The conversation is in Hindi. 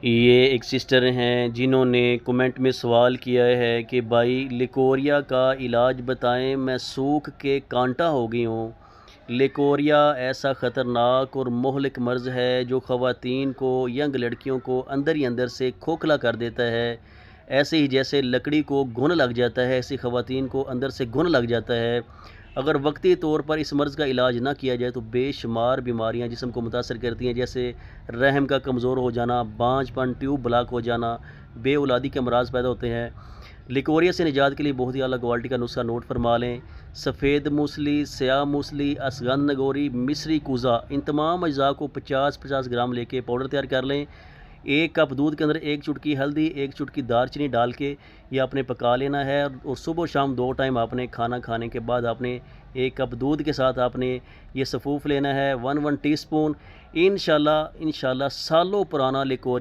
ये एक सिस्टर हैं जिन्होंने कमेंट में सवाल किया है कि भाई लिकोरिया का इलाज बताएं, मैं सूख के कांटा हो गई हूँ। लिकोरिया ऐसा ख़तरनाक और मोहलिक मर्ज़ है जो ख़वातीन को, यंग लड़कियों को अंदर ही अंदर से खोखला कर देता है। ऐसे ही जैसे लकड़ी को घुन लग जाता है, ऐसी ख़वातीन को अंदर से घुन लग जाता है। अगर वक्ती तौर पर इस मर्ज़ का इलाज ना किया जाए तो बेशुमार बीमारियां जिस्म को मुतासर करती हैं, जैसे रहम का कमज़ोर हो जाना, बांझपन, ट्यूब ब्लॉक हो जाना, बे औलादी के अमराज पैदा होते हैं। लिकोरिया से निजात के लिए बहुत ही अला क्वालिटी का नुस्खा नोट फरमा लें। सफ़ेद मूसली, स्याह मूसली, असगंध नगोरी, मिस्री कूज़ा, इन तमाम अज्जा को 50-50 ग्राम लेके पाउडर तैयार कर लें। 1 कप दूध के अंदर 1 चुटकी हल्दी, 1 चुटकी दालचीनी डाल के ये आपने पका लेना है और सुबह शाम 2 टाइम आपने खाना खाने के बाद आपने 1 कप दूध के साथ आपने ये सफ़ूफ़ लेना है 1 टीस्पून। इंशाल्लाह इंशाल्लाह सालों पुराना लिकोरिया